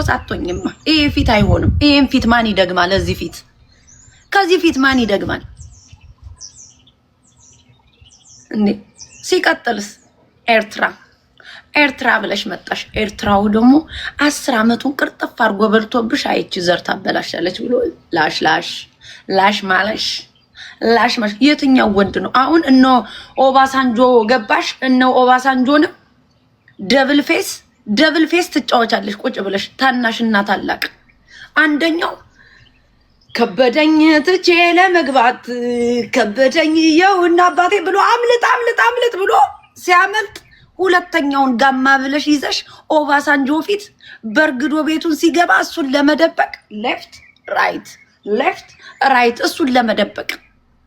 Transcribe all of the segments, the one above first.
ጎበዝ አትሆኝማ። ይሄ ፊት አይሆንም። ይሄን ፊት ማን ይደግማል? እዚህ ፊት ከዚህ ፊት ማን ይደግማል እንዴ? ሲቀጥልስ ኤርትራ ብለሽ መጣሽ። ኤርትራው ደግሞ 10 ዓመቱን ቅርጥፍ አድርጎ በልቶብሽ አይቺ ዘር ታበላሻለች ብሎ ላሽ ማለሽ የትኛው ወንድ ነው አሁን? እነ ኦባሳንጆ ገባሽ? እነ ኦባሳንጆንም ደብል ፌስ ትጫወቻለሽ ቁጭ ብለሽ ታናሽና ታላቅ። አንደኛው ከበደኝ ትቼ ለመግባት ከበደኝ የውና አባቴ ብሎ አምልጥ ብሎ ሲያመልጥ፣ ሁለተኛውን ጋማ ብለሽ ይዘሽ ኦባሳንጆ ፊት በርግዶ ቤቱን ሲገባ እሱን ለመደበቅ ሌፍት ራይት እሱን ለመደበቅ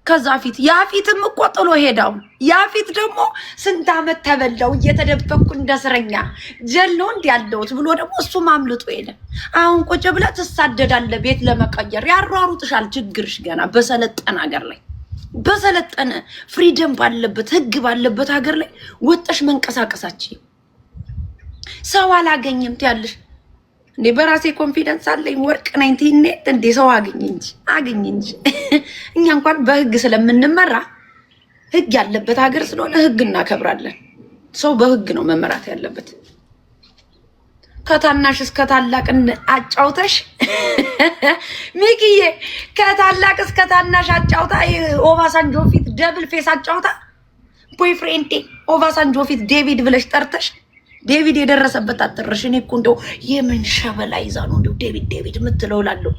ከዛ ፊት ያፊትም እኮ ጥሎ ሄዳው። ያፊት ደግሞ ስንት ዓመት ተበላው እየተደበቅኩ እንደስረኛ ጀሎ እንዲያለውት ብሎ ደግሞ እሱ ማምልጦ ሄደ። አሁን ቁጭ ብለህ ትሳደዳለህ ቤት ለመቀየር ያሯሩጥሻል። ችግርሽ ገና በሰለጠነ ሀገር ላይ በሰለጠነ ፍሪደም ባለበት ህግ ባለበት ሀገር ላይ ወጥሽ መንቀሳቀሳችሁ ሰው አላገኝም ትያለሽ እንዴ? በራሴ ኮንፊደንስ አለኝ ወርቅ ነኝ ትይኔት እንዴ? ሰው አገኝ እንጂ እኛ እንኳን በህግ ስለምንመራ ህግ ያለበት ሀገር ስለሆነ ህግ እናከብራለን። ሰው በህግ ነው መመራት ያለበት። ከታናሽ እስከ ታላቅ አጫውተሽ ሚኪዬ ከታላቅ እስከ ታናሽ አጫውታ ኦባሳንጆ ፊት ደብል ፌስ አጫውታ ቦይፍሬንድ ኦባሳንጆ ፊት ዴቪድ ብለሽ ጠርተሽ ዴቪድ የደረሰበት አጥርሽ። እኔ እኮ እንደው የምን ሸበላ ይዛ ነው እንደው ዴቪድ የምትለው ላለው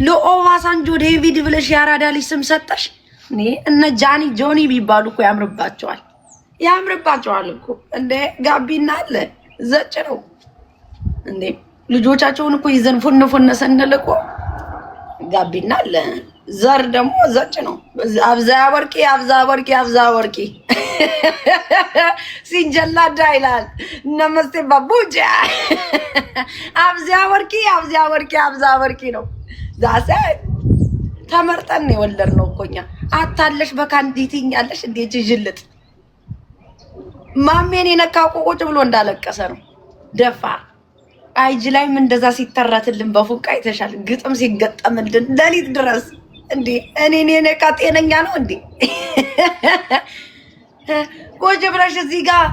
ለኦባሳንጆ ዴቪድ ብለሽ ያራዳ ልጅ ስም ሰጠሽ። እኔ እነ ጆኒ ቢባሉ እኮ ያምርባቸዋል እኮ እንደ ጋቢና አለ ዘጭ ነው እንዴ? ልጆቻቸውን እኮ ይዘን ፎነ ሰንል እኮ ጋቢና አለ። ዘር ደግሞ ዘጭ ነው። አብዛ ወርቂ ሲንጀላዳ ይላል ነመስቴ ባቡጃ። አብዛ ወርቂ ነው። ዛሰ ተመርጠን የወለድነው እኮ እኛ። አታለሽ በካንዲቲኛለሽ እንዴ? ጅልጥ ማሜን የነካው ቁጭ ብሎ እንዳለቀሰ ነው ደፋ። አይጅ ላይም እንደዛ ሲተረትልን በፉንቃ ይተሻል። ግጥም ሲገጠምልን ሌሊት ድረስ እንዴ? እኔ ነካ ጤነኛ ነው እንዴ? ቆጭ ብለሽ እዚህ ጋር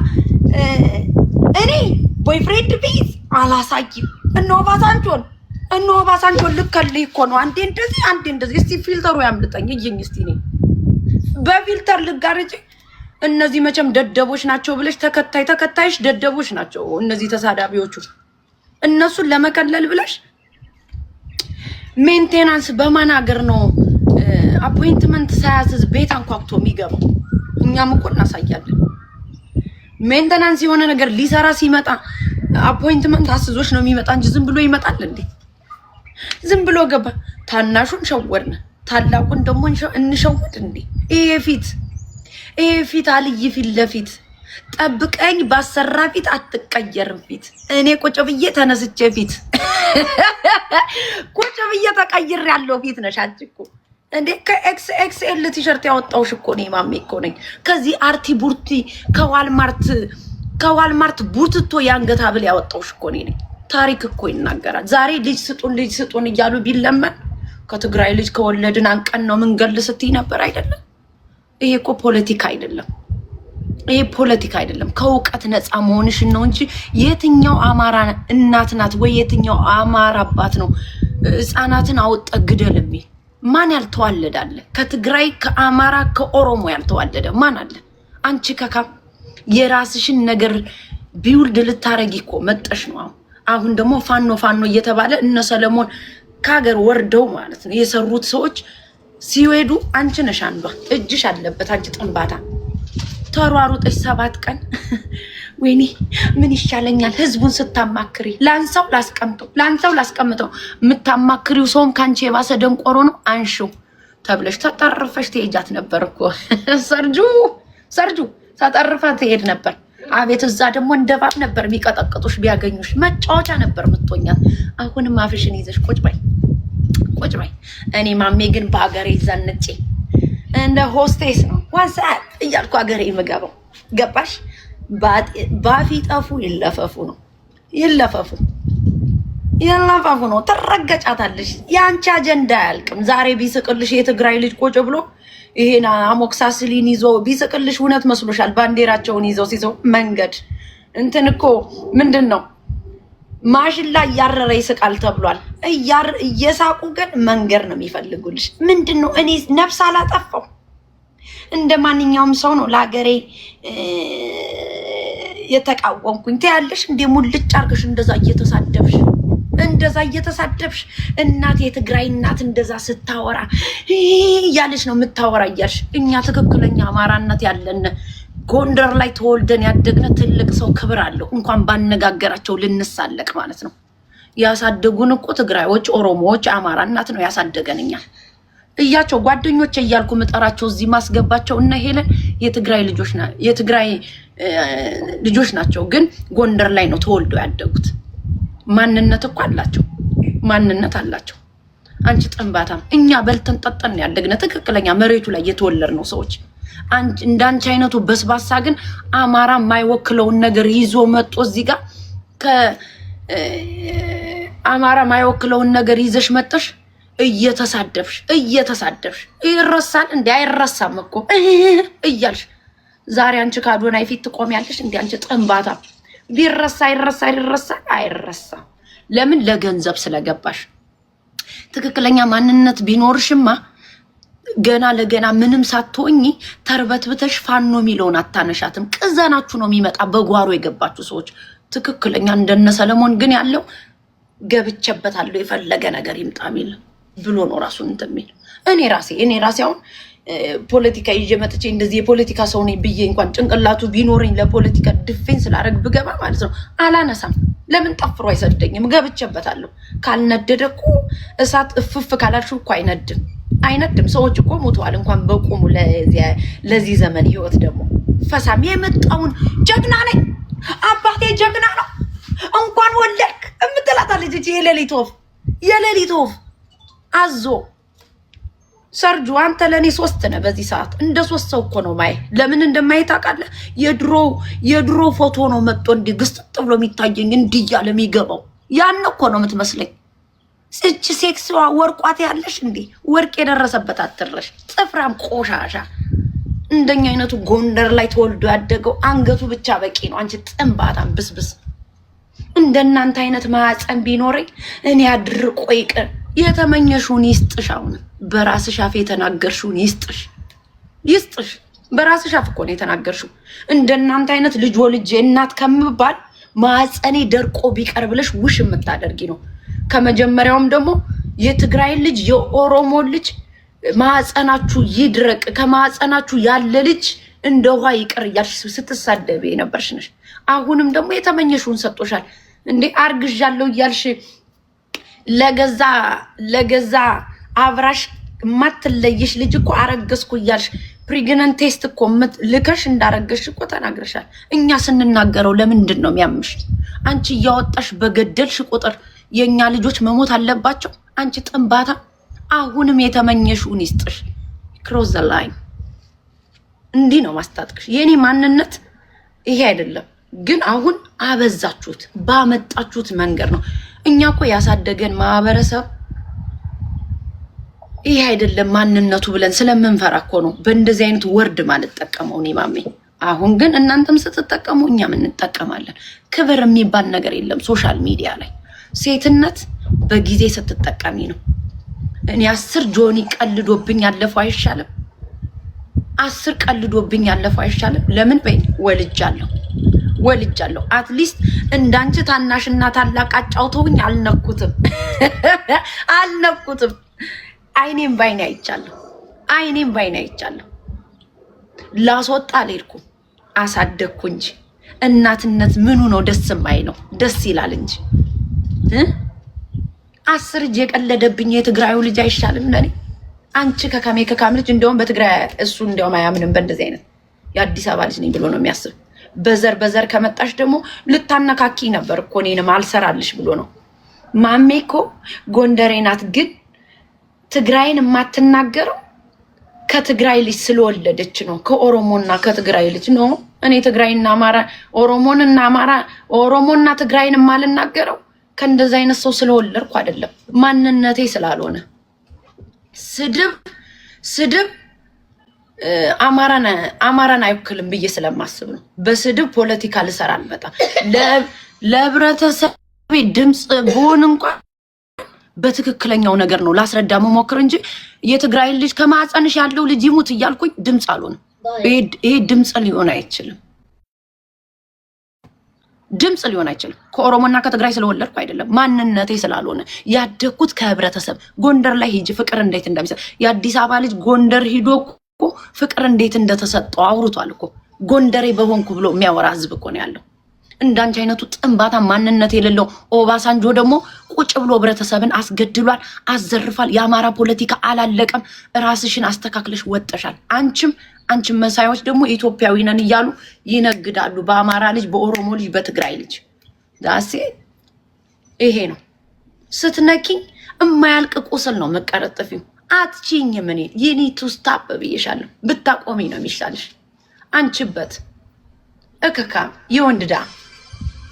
እኔ ቦይፍሬንድ ቢዝ አላሳይም። እነ ኦባሳንጆን ልከልኝ እኮ ነው። አንዴ እንደዚህ እስቲ ፊልተሩ ያምልጠኝ እይኝ እስቲ እኔ በፊልተር ልጋርጭ። እነዚህ መቼም ደደቦች ናቸው ብለሽ ተከታይሽ ደደቦች ናቸው እነዚህ ተሳዳቢዎቹ። እነሱን ለመከለል ብለሽ ሜንቴናንስ በማን ሀገር ነው አፖይንትመንት ሳያዝዝ ቤት አንኳኩቶ የሚገባው? እኛም እኮ እናሳያለን። ሜንቴናንስ የሆነ ነገር ሊሰራ ሲመጣ አፖይንትመንት አስዞች ነው የሚመጣ እንጂ ዝም ብሎ ይመጣል እንዴ? ዝም ብሎ ገባ። ታናሹን ሸወድን፣ ታላቁን ደግሞ እንሸወድ እንዴ? ይሄ ፊት አልይ ፊት ለፊት ጠብቀኝ ባሰራ ፊት አትቀየርም ፊት። እኔ ቁጭ ብዬ ተነስቼ ፊት ቁጭ ብዬ ተቀይር ያለው ፊት ነሽ አንቺ እኮ እንዴ። ከኤክስኤል ቲሸርት ያወጣውሽ እኮ ነኝ ማሜ እኮ ነኝ። ከዚህ አርቲ ቡርቲ ከዋልማርት ቡትቶ የአንገት ሀብል ያወጣውሽ እኮ ነኝ። ታሪክ እኮ ይናገራል። ዛሬ ልጅ ስጡን እያሉ ቢለመን ከትግራይ ልጅ ከወለድን አንቀን ነው ምንገል ስትይ ነበር አይደለም? ይሄ እኮ ፖለቲካ አይደለም። ይሄ ፖለቲካ አይደለም። ከእውቀት ነፃ መሆንሽን ነው እንጂ የትኛው አማራ እናት ናት ወይ የትኛው አማራ አባት ነው ህፃናትን አወጣ ግደል የሚል? ማን ያልተዋለዳለ? ከትግራይ ከአማራ ከኦሮሞ ያልተዋለደ ማን አለ? አንቺ ከካም የራስሽን ነገር ቢውልድ ልታረጊ እኮ መጠሽ ነው። አሁን ደግሞ ፋኖ እየተባለ እነ ሰለሞን ከሀገር ወርደው ማለት ነው የሰሩት ሰዎች ሲወዱ አንቺ ነሽ አንዷ። እጅሽ አለበት አንቺ ጥንባታ። ተሯሩጠሽ 7 ቀን ወይኔ ምን ይሻለኛል? ህዝቡን ስታማክሪ ላንሳው ላስቀምጠው የምታማክሪው ሰውም ካንቺ የባሰ ደንቆሮ ነው። አንሺው ተብለሽ ተጠርፈሽ ትሄጃት ነበር እኮ ሰርጁ ተጠርፈ ትሄድ ነበር። አቤት እዛ ደግሞ እንደባብ ነበር የሚቀጠቅጡሽ። ቢያገኙሽ መጫወቻ ነበር ምትሆኛት። አሁንም አፍሽን ይዘሽ ቁጭ በይ። እኔ ማሜ ግን በአገሬ ዘንጬ እንደ ሆስቴስ ነው ዋትስአፕ እያልኩ አገሬ የምገባው ገባሽ? ባፊ ጠፉ ይለፈፉ ነው። የላፋፉ ነው ተረጋጫታለሽ ያንቺ አጀንዳ ያልቅም ዛሬ ቢስቅልሽ የትግራይ ልጅ ቆጭ ብሎ ይሄና አሞክሳስሊን ይዞ ቢስቅልሽ እውነት መስሎሻል ባንዴራቸውን ይዘው ሲዘው መንገድ እንትን እኮ ምንድነው ማሽላ ያረረ ይስቃል ተብሏል እየሳቁ ግን መንገር ነው የሚፈልጉልሽ ምንድነው እኔ ነፍስ አላጠፋው እንደማንኛውም ሰው ነው ለሀገሬ የተቃወምኩኝ ታያለሽ እንደ ሙልጭ አርገሽ እንደዛ እየተሳደብሽ እናት የትግራይ እናት እንደዛ ስታወራ ያለሽ ነው የምታወራ እያልሽ እኛ ትክክለኛ አማራነት ያለን ጎንደር ላይ ተወልደን ያደግነ ትልቅ ሰው ክብር አለው እንኳን ባነጋገራቸው ልንሳለቅ ማለት ነው ያሳደጉን እኮ ትግራዮች ኦሮሞዎች አማራ እናት ነው ያሳደገንኛ እያቸው ጓደኞቼ እያልኩ መጠራቸው እዚህ ማስገባቸው እና ሄለን የትግራይ ልጆች ናቸው ግን ጎንደር ላይ ነው ተወልደው ያደጉት ማንነት እኮ አላቸው አንቺ ጠንባታም እኛ በልተን ጠጠን ያደግነ ትክክለኛ መሬቱ ላይ የተወለድ ነው ሰዎች እንዳንቺ አይነቱ በስባሳ ግን አማራ ማይወክለውን ነገር ይዞ መጥቶ እዚህ ጋር ከአማራ ማይወክለውን ነገር ይዘሽ መጥተሽ እየተሳደብሽ ይረሳል እንዴ አይረሳም እኮ እያልሽ ዛሬ አንቺ ካዶናይ ፊት ትቆሚያለሽ እንዴ አንቺ ጠንባታ ቢረሳ አይረሳ ለምን ለገንዘብ ስለገባሽ ትክክለኛ ማንነት ቢኖርሽማ ገና ለገና ምንም ሳትሆኚ ተርበትብተሽ ፋኖ ሚለውን አታነሻትም ቅዘናችሁ ነው የሚመጣ በጓሮ የገባችሁ ሰዎች ትክክለኛ እንደነ ሰለሞን ግን ያለው ገብቸበታለሁ የፈለገ ነገር ይምጣ ሚል ብሎ ነው ራሱን እንደሚል እኔ ራሴ አሁን ፖለቲካ ይዤ መጥቼ እንደዚህ የፖለቲካ ሰው ነኝ ብዬ እንኳን ጭንቅላቱ ቢኖርኝ ለፖለቲካ ዲፌንስ ላደርግ ብገባ ማለት ነው አላነሳም ለምን ጠፍሮ አይሰደኝም ገብቸበታለሁ ካልነደደ እኮ እሳት እፍፍ ካላልሽው እኮ አይነድም ሰዎች እኮ ሞተዋል እንኳን በቆሙ ለዚህ ዘመን ህይወት ደግሞ ፈሳም የመጣውን ጀግና ነኝ አባቴ ጀግና ነው እንኳን ወለድክ እምትላታለች እቺ የሌሊት ወፍ አዞ ሰርጁ አንተ ለኔ 3 ነህ በዚህ ሰዓት እንደ 3 ሰው እኮ ነው ማይ ለምን እንደማይ ታውቃለህ የድሮ ፎቶ ነው መጥቶ እንዲ ግስጥ ብሎ የሚታየኝ እንዲያለ የሚገባው ያን እኮ ነው የምትመስለኝ እቺ ሴክስዋ ወርቋት ያለሽ እንዴ ወርቅ የደረሰበት አትረሽ ጥፍራም ቆሻሻ እንደኛ አይነቱ ጎንደር ላይ ተወልዶ ያደገው አንገቱ ብቻ በቂ ነው አንቺ ጥንባታም ብስብስ እንደናንተ አይነት ማዕፀን ቢኖረኝ እኔ አድርቆ ይቀር የተመኘሽውን ይስጥሽ አሁን በራስሽ አፍ የተናገርሽውን ይስጥሽ በራስሽ አፍ እኮ ነው የተናገርሽው እንደናንተ አይነት ልጅ ወልጄ እናት ከምባል ማዕፀኔ ደርቆ ቢቀር ብለሽ ውሽ የምታደርጊ ነው ከመጀመሪያውም ደግሞ የትግራይ ልጅ የኦሮሞ ልጅ ማዕፀናችሁ ይድረቅ ከማዕፀናችሁ ያለ ልጅ እንደ ውሃ ይቀር እያልሽ ስትሳደቢ የነበርሽ ነሽ አሁንም ደግሞ የተመኘሽውን ሰጥቶሻል እንዴ አርግዣለሁ እያልሽ ለገዛ አብራሽ ማትለይሽ ልጅ እኮ አረገዝኩ እያልሽ ፕሬግናንት ቴስት እኮ ልከሽ እንዳረገሽ እኮ ተናግረሻል እኛ ስንናገረው ለምንድን ነው የሚያምሽ አንቺ እያወጣሽ በገደልሽ ቁጥር የኛ ልጆች መሞት አለባቸው አንቺ ጥንባታ አሁንም የተመኘሽውን ይስጥሽ ክሮስ ዘ ላይን እንዲህ ነው ማስታጥቅሽ የኔ ማንነት ይሄ አይደለም ግን አሁን አበዛችሁት ባመጣችሁት መንገድ ነው እኛ እኮ ያሳደገን ማህበረሰብ ይሄ አይደለም ማንነቱ ብለን ስለምንፈራ እኮ ነው በእንደዚህ አይነት ወርድ ማለት ተጠቀመው ነው ማሜ አሁን ግን እናንተም ስትጠቀሙ እኛም እንጠቀማለን ክብር የሚባል ነገር የለም ሶሻል ሚዲያ ላይ ሴትነት በጊዜ ስትጠቀሚ ነው እኔ 10 ጆኒ ቀልዶብኝ ያለፈው አይሻለም 10 ቀልዶብኝ ያለፈው አይሻለም ለምን በይ ወልጃለሁ አትሊስት እንዳንቺ ታናሽና ታላቅ አጫውተውኝ አልነኩትም አይኔም ባይኔ አይቻለሁ ላስወጣ አልሄድኩም አሳደግኩ እንጂ እናትነት ምኑ ነው ደስ የማይ ነው ደስ ይላል እንጂ 10 እጅ የቀለደብኝ የትግራዩ ልጅ አይሻልም ለኔ አንቺ ከካም ልጅ እንደውም በትግራይ እሱ እንደውም አያምንም በእንደዚህ አይነት የአዲስ አበባ ልጅ ነኝ ብሎ ነው የሚያስብ በዘር ከመጣሽ ደግሞ ልታነካኪ ነበር እኮ እኔንም አልሰራልሽ ብሎ ነው ማሜ እኮ ጎንደሬ ናት ግን ትግራይን የማትናገረው ከትግራይ ልጅ ስለወለደች ነው ከኦሮሞና ከትግራይ ልጅ ነው እኔ ትግራይና አማራ ኦሮሞና ትግራይን የማልናገረው ከእንደዛ አይነት ሰው ስለወለድኩ አይደለም፣ ማንነቴ ስላልሆነ። ስድብ አማራን አይወክልም ብዬ ስለማስብ ነው። በስድብ ፖለቲካ ልሰራ አልመጣም። ለህብረተሰብ ድምፅ ብሆን እንኳን በትክክለኛው ነገር ነው ላስረዳ መሞክር እንጂ የትግራይ ልጅ ከማህፀንሽ ያለው ልጅ ይሙት እያልኩኝ ድምፅ አልሆንም። ይሄ ድምፅ ሊሆን አይችልም። ድምፅ ሊሆን አይችልም። ከኦሮሞና ከትግራይ ስለወለድኩ አይደለም፣ ማንነቴ ስላልሆነ። ያደግኩት ከህብረተሰብ ጎንደር ላይ ሂጂ ፍቅር እንዴት እንደሚሰጥ የአዲስ አበባ ልጅ ጎንደር ሂዶ እኮ ፍቅር እንዴት እንደተሰጠው አውርቷል እኮ። ጎንደሬ በሆንኩ ብሎ የሚያወራ ህዝብ እኮ ነው ያለው። እንዳንቺ አይነቱ ጥንባታ ማንነት የሌለው ኦባሳንጆ ደግሞ ቁጭ ብሎ ህብረተሰብን አስገድሏል፣ አዘርፏል። የአማራ ፖለቲካ አላለቀም። ራስሽን አስተካክለሽ ወጠሻል። አንቺም መሳዮች ደግሞ ኢትዮጵያዊ ነን እያሉ ይነግዳሉ። በአማራ ልጅ፣ በኦሮሞ ልጅ፣ በትግራይ ልጅ ዳሴ ይሄ ነው። ስትነኪኝ እማያልቅ ቁስል ነው መቀረጥፊው። አትቺኝ ምን የኒቱ ስታፕ ብዬሻለሁ። ብታቆሚ ነው የሚሻልሽ። አንቺበት እከካ የወንድዳ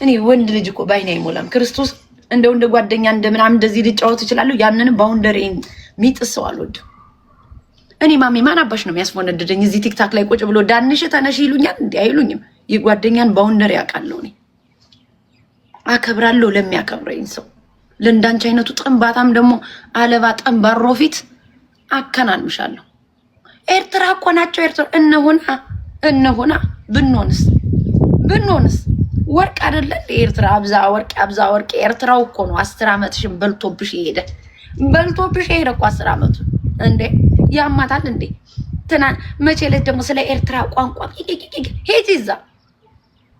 እኔ ወንድ ልጅ እኮ ባይኔ አይሞላም። ክርስቶስ እንደው እንደ ጓደኛ እንደምናምን እንደዚህ ልጫወት ይችላል። ያንንም ባውንደሪ ሚጥሰው አልወድም። እኔ ማሜ ማን አባሽ ነው የሚያስወነድደኝ? እዚህ ቲክታክ ላይ ቁጭ ብሎ ዳንሽ ተነሽ ይሉኛል። እንዴ አይሉኝም። የጓደኛን ባውንደሪ ያውቃለሁ። እኔ አከብራለሁ ለሚያከብረኝ ሰው። ለእንዳንቺ አይነቱ ጥንባታም ደግሞ አለባ ጠንባሮ ፊት አከናንምሻለሁ። ኤርትራ እኮ ናቸው። ኤርትራ እነሆና ብንሆንስ ወርቅ አይደለ? ኤርትራ አብዛ ወርቅ ኤርትራው እኮ ነው 10 ዓመትሽን በልቶብሽ ይሄደ እኮ 10 ዓመቱ እንዴ ያማታል እንዴ? መቼ ዕለት ደግሞ ስለ ኤርትራ ቋንቋ ሄጂ እዛ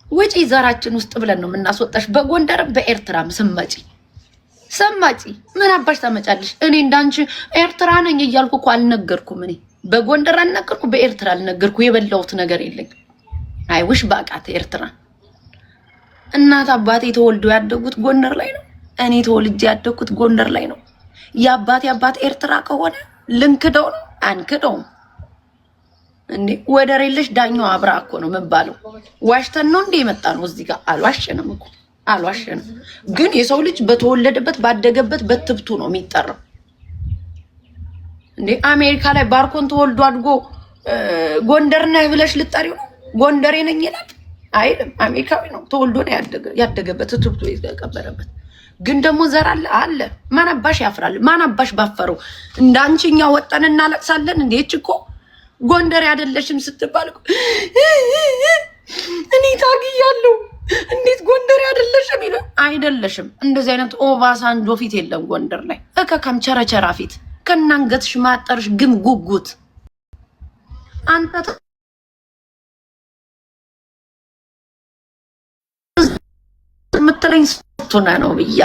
ወጪ ዘራችን ውስጥ ብለን ነው የምናስወጣሽ። በጎንደርም በኤርትራም ስመጪ ምን አባሽ ታመጫለሽ? እኔ እንዳንቺ ኤርትራ ነኝ እያልኩ እኮ አልነገርኩም። እኔ በጎንደር አልነገርኩ፣ በኤርትራ አልነገርኩ። የበላሁት ነገር የለኝ። አይውሽ ባቃት ኤርትራ። እናት አባቴ ተወልደው ያደጉት ጎንደር ላይ ነው። እኔ ተወልጄ ያደግኩት ጎንደር ላይ ነው። የአባቴ አባት ኤርትራ ከሆነ ልንክደው ነው? አንክደውም እንዴ። ወደር የለሽ ዳኛው አብራ እኮ ነው የምባለው። ዋሽተን ነው እንዴ የመጣ ነው እዚህ ጋር? አልዋሸንም። ግን የሰው ልጅ በተወለደበት ባደገበት በትብቱ ነው የሚጠራው እንዴ። አሜሪካ ላይ ባርኮን ተወልዶ አድጎ ጎንደር ነህ ብለሽ ልጠሪው ነው? ጎንደሬ ነኝ ይላል አይደለም። አሜሪካዊ ነው፣ ተወልዶ ነው ያደገበት ትብቱ የተቀበረበት። ግን ደግሞ ዘር አለ። ማን አባሽ ያፍራል? ማን አባሽ ባፈረው? እንዳንቺኛ ወጠን እናለቅሳለን እንዴ? እኮ ጎንደሬ አይደለሽም ስትባል እኔ ታግያለሁ። እንዴት ጎንደሬ አይደለሽም ይላል። አይደለሽም። እንደዚህ አይነት ኦባሳንጆ ፊት የለም ጎንደር ላይ። እከካም ቸረቸራ ፊት ከናንገትሽ ማጠርሽ ግም ጉጉት አንተ ምትለኝ ሶስቱና ነው ብያ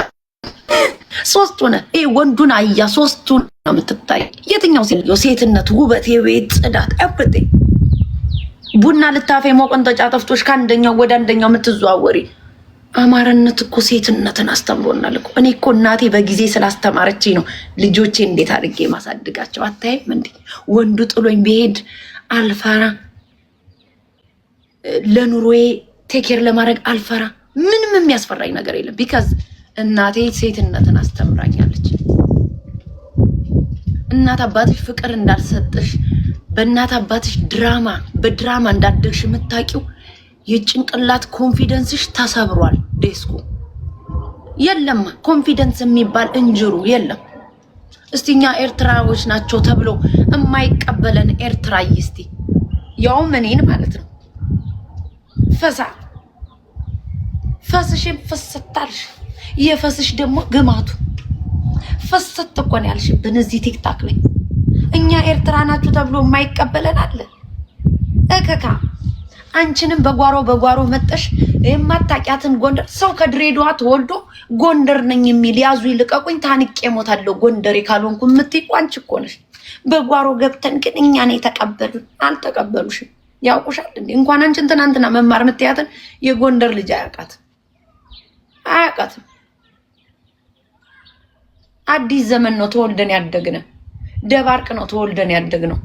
ሶስቱና ወንዱን አያ ሶስቱን ነው የምትታይ። የትኛው ሴትነት፣ ውበት፣ የቤት ጽዳት አብቴ ቡና ልታፈ ሞቆንጠጫ ጠፍቶሽ ከአንደኛው ወደ አንደኛው የምትዘዋወሪ አማራነት እኮ ሴትነትን አስተምሮናል እኮ። እኔ እኮ እናቴ በጊዜ ስላስተማረችኝ ነው ልጆቼ እንዴት አድርጌ ማሳድጋቸው። አታይም እንዴ? ወንዱ ጥሎኝ ቢሄድ አልፈራ፣ ለኑሮዬ ቴኬር ለማድረግ አልፈራ። ምንም የሚያስፈራኝ ነገር የለም። ቢካዝ እናቴ ሴትነትን አስተምራኛለች። እናት አባትሽ ፍቅር እንዳልሰጠሽ በእናት አባትሽ በድራማ እንዳደግሽ የምታውቂው የጭንቅላት ኮንፊደንስሽ ተሰብሯል። ዴስኩ የለም፣ ኮንፊደንስ የሚባል እንጅሩ የለም። እስቲኛ ኤርትራዎች ናቸው ተብሎ የማይቀበለን ኤርትራይ እስቲ ያውም እኔን ማለት ነው ፈስሽን ፈሰታልሽ። የፈስሽ ደግሞ ግማቱ ፈሰት እኮ ነው ያልሽብን እዚህ ቲክታክ ላይ። እኛ ኤርትራ ናችሁ ተብሎ የማይቀበለን አለ እከካ። አንቺንም በጓሮ መጠሽ የማታውቂያትን ጎንደር ሰው ከድሬዳዋ ተወልዶ ጎንደር ነኝ የሚል ያዙ ይልቀቁኝ ታንቄ ሞታለሁ ጎንደሬ ካልሆንኩ የምትይው አንቺ እኮ ነሽ። በጓሮ ገብተን ግን እኛን የተቀበሉን አልተቀበሉሽም። ያውቁሻል እንዴ? እንኳን አንቺን ትናንትና መማር የምትያትን የጎንደር ልጅ አያውቃትም። አዲስ ዘመን ነው ተወልደን ያደግነው። ደባርቅ ነው ተወልደን ያደግነው።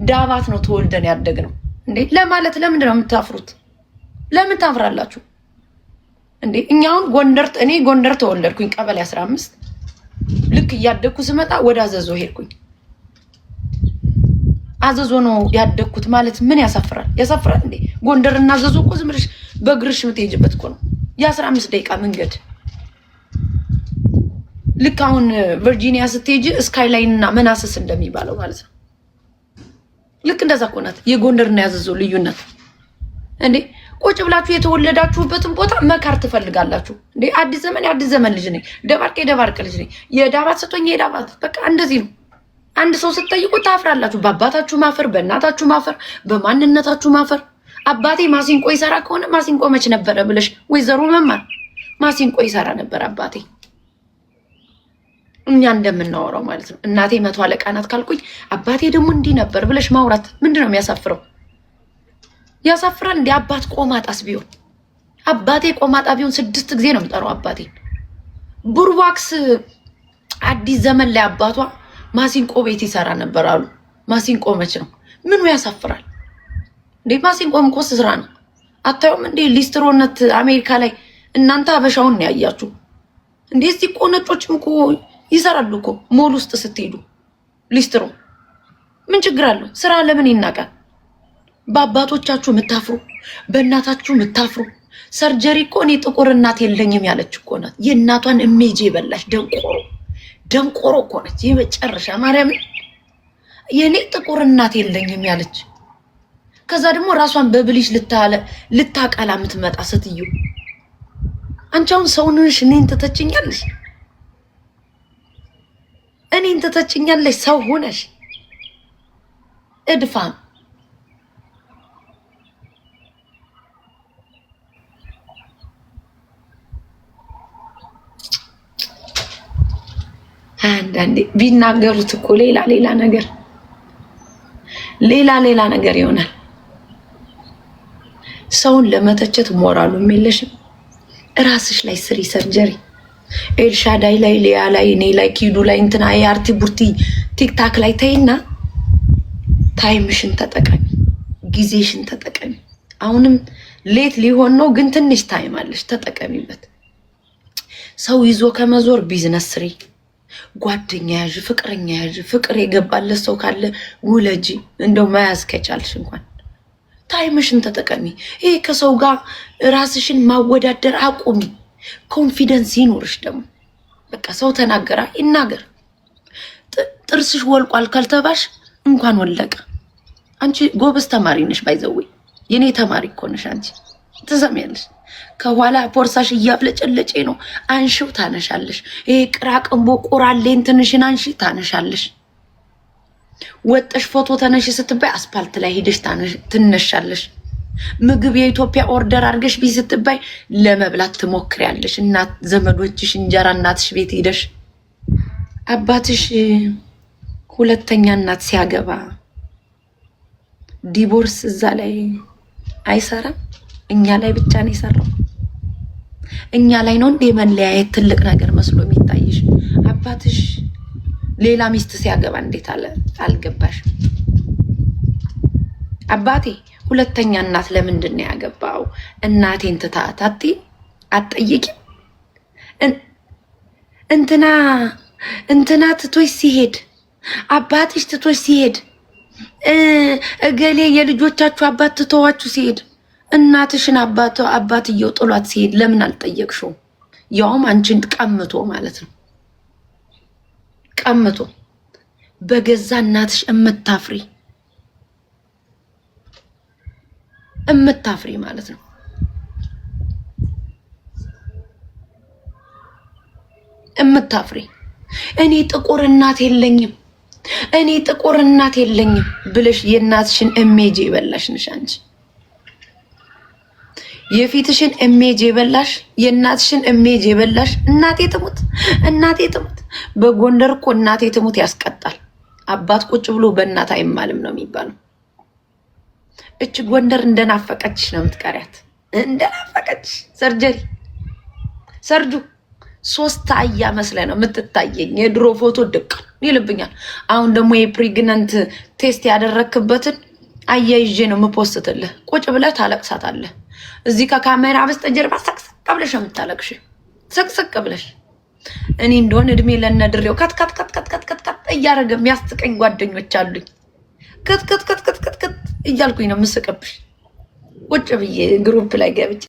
ዳባት ነው ተወልደን ያደግነው። እንዴ ለማለት ለምንድን ነው የምታፍሩት? ለምን ታፍራላችሁ? እንዴ እኛውን ጎንደር እኔ ጎንደር ተወለድኩኝ ቀበሌ 15 ልክ እያደኩ ስመጣ ወደ አዘዞ ሄድኩኝ። አዘዞ ነው ያደኩት ማለት ምን ያሳፍራል? ያሳፍራል እንዴ? ጎንደርና አዘዞ እኮ ዝም ብለሽ በእግርሽ የምትሄጂበት እኮ ነው። የ15 ደቂቃ መንገድ። ልክ አሁን ቨርጂኒያ ስትሄጂ ስካይላይን እና መናሰስ እንደሚባለው ማለት ነው። ልክ እንደዛ እኮ ናት የጎንደርና ያዘዞ ልዩነት። እንዴ ቁጭ ብላችሁ የተወለዳችሁበትን ቦታ መካር ትፈልጋላችሁ እንዴ? አዲስ ዘመን የአዲስ ዘመን ልጅ ነኝ፣ ደባርቅ የደባርቅ ልጅ ነኝ፣ የዳባት ስቶኝ የዳባት በቃ እንደዚህ ነው። አንድ ሰው ስትጠይቁ ታፍራላችሁ። በአባታችሁ ማፈር፣ በእናታችሁ ማፈር፣ በማንነታችሁ ማፈር። አባቴ ማሲንቆ ይሰራ ከሆነ ማሲንቆ መች ነበረ ብለሽ ወይዘሮ መማር ማሲንቆ ይሰራ ነበር አባቴ። እኛ እንደምናወራው ማለት ነው። እናቴ 100 አለቃ ናት ካልኩኝ አባቴ ደግሞ እንዲህ ነበር ብለሽ ማውራት ምንድን ነው የሚያሳፍረው? ያሳፍራል እንዴ? አባት ቆማጣስ ቢሆን አባቴ ቆማጣ ቢሆን 6 ጊዜ ነው የምጠራው አባቴ። ቡርዋክስ አዲስ ዘመን ላይ አባቷ ማሲንቆ ቤት ይሰራ ነበር አሉ። ማሲንቆ መች ነው? ምኑ ያሳፍራል እንዴ? ማሲንቆም እኮ ስራ ነው። አታዩም እንዴ ሊስትሮነት አሜሪካ ላይ? እናንተ አበሻውን ነው ያያችሁ እንዴ? እዚህ እኮ ነጮችም እኮ ይሰራሉ እኮ ሞል ውስጥ ስትሄዱ ሊስትሮ። ምን ችግር አለው? ስራ ለምን ይናቃል? በአባቶቻችሁ የምታፍሩ፣ በእናታችሁ የምታፍሩ። ሰርጀሪ እኮ እኔ ጥቁር እናት የለኝም ያለች እኮ ናት። የእናቷን እሜጄ በላሽ ደንቆሮ ደንቆሮ እኮ ነች። የመጨረሻ ማርያም የኔ ጥቁር እናት የለኝም ያለች። ከዛ ደግሞ ራሷን በብሊሽ ልታቃላ የምትመጣ ስትዩ። አንቺ አሁን ሰውንሽ እኔን ትተችኛለሽ? እኔን ትተችኛለሽ? ሰው ሆነሽ እድፋም አንዳንዴ ቢናገሩት እኮ ሌላ ነገር ይሆናል። ሰውን ለመተቸት ሞራሉም የለሽም። ራስሽ ላይ ስሪ ሰርጀሪ። ኤልሻዳይ ላይ፣ ሊያ ላይ፣ እኔ ላይ፣ ኪዱ ላይ፣ እንትና የአርቲ ቡርቲ ቲክታክ ላይ ተይና ታይምሽን ተጠቀሚ፣ ጊዜሽን ተጠቀሚ። አሁንም ሌት ሊሆን ነው ግን ትንሽ ታይም አለሽ፣ ተጠቀሚበት። ሰው ይዞ ከመዞር ቢዝነስ ስሪ። ጓደኛ ያዥ፣ ፍቅረኛ ያዥ። ፍቅር የገባለት ሰው ካለ ውለጂ፣ እንደው መያዝ ከቻልሽ እንኳን ታይምሽን ተጠቀሚ። ይሄ ከሰው ጋር ራስሽን ማወዳደር አቁሚ። ኮንፊደንስ ይኖርሽ። ደግሞ በቃ ሰው ተናገራ ይናገር። ጥርስሽ ወልቋል ካልተባሽ እንኳን ወለቀ። አንቺ ጎበዝ ተማሪ ነሽ፣ ባይዘዊ የኔ ተማሪ እኮ ነሽ አንቺ። ትሰሚያለሽ? ከኋላ ቦርሳሽ እያብለጨለጨ ነው። አንሺው ታነሻለሽ። ይሄ ቅራቅንቦ ቁራሌን ትንሽን አንሺ ታነሻለሽ። ወጥሽ ፎቶ ተነሽ ስትባይ አስፓልት ላይ ሄደሽ ትነሻለሽ። ምግብ የኢትዮጵያ ኦርደር አድርገሽ ቢ ስትባይ ለመብላት ትሞክሪያለሽ። እናት ዘመዶችሽ እንጀራ እናትሽ ቤት ሄደሽ አባትሽ ሁለተኛ እናት ሲያገባ ዲቮርስ እዛ ላይ አይሰራም። እኛ ላይ ብቻ ነው የሰራው። እኛ ላይ ነው እንደ መለያየት ትልቅ ነገር መስሎ የሚታይሽ። አባትሽ ሌላ ሚስት ሲያገባ እንዴት አልገባሽ? አባቴ ሁለተኛ እናት ለምንድን ነው ያገባው? እናቴን ትታት አትጠይቂ። እንትና ትቶሽ ሲሄድ፣ አባትሽ ትቶሽ ሲሄድ፣ እገሌ የልጆቻችሁ አባት ትተዋችሁ ሲሄድ፣ እናትሽን አባትየው ጥሏት ሲሄድ ለምን አልጠየቅሽው? ያውም አንቺን ቀምቶ ማለት ነው። ቀምቶ በገዛ እናትሽ እምታፍሪ ማለት ነው። እምታፍሪ እኔ ጥቁር እናት የለኝም ብለሽ የእናትሽን እሜጅ የበላሽ ነሽ አንቺ። የፊትሽን እሜጅ የበላሽ፣ የእናትሽን እሜጅ የበላሽ። እናቴ ትሙት። በጎንደር እኮ እናቴ ትሙት ያስቀጣል። አባት ቁጭ ብሎ በእናት አይማልም ነው የሚባለው። እች ጎንደር እንደናፈቀችሽ ነው የምትቀሪያት። እንደናፈቀችሽ ሰርጁ 3 አያ መስለ ነው የምትታየኝ። የድሮ ፎቶ ድቅ ይልብኛል። አሁን ደግሞ የፕሬግናንት ቴስት ያደረክበትን አያይዤ ነው የምፖስትልህ። ቁጭ ብለህ ታለቅሳታለህ። እዚህ ከካሜራ በስተጀርባ ብለሽ የምታለቅሽ ሰቅሰቅ ብለሽ። እኔ እንደሆነ እድሜ ለነድሬው ከት እያደረገ የሚያስቀኝ ጓደኞች አሉኝ። ከት እያልኩኝ ነው የምስቅብሽ ቁጭ ብዬ ግሩፕ ላይ ገብቼ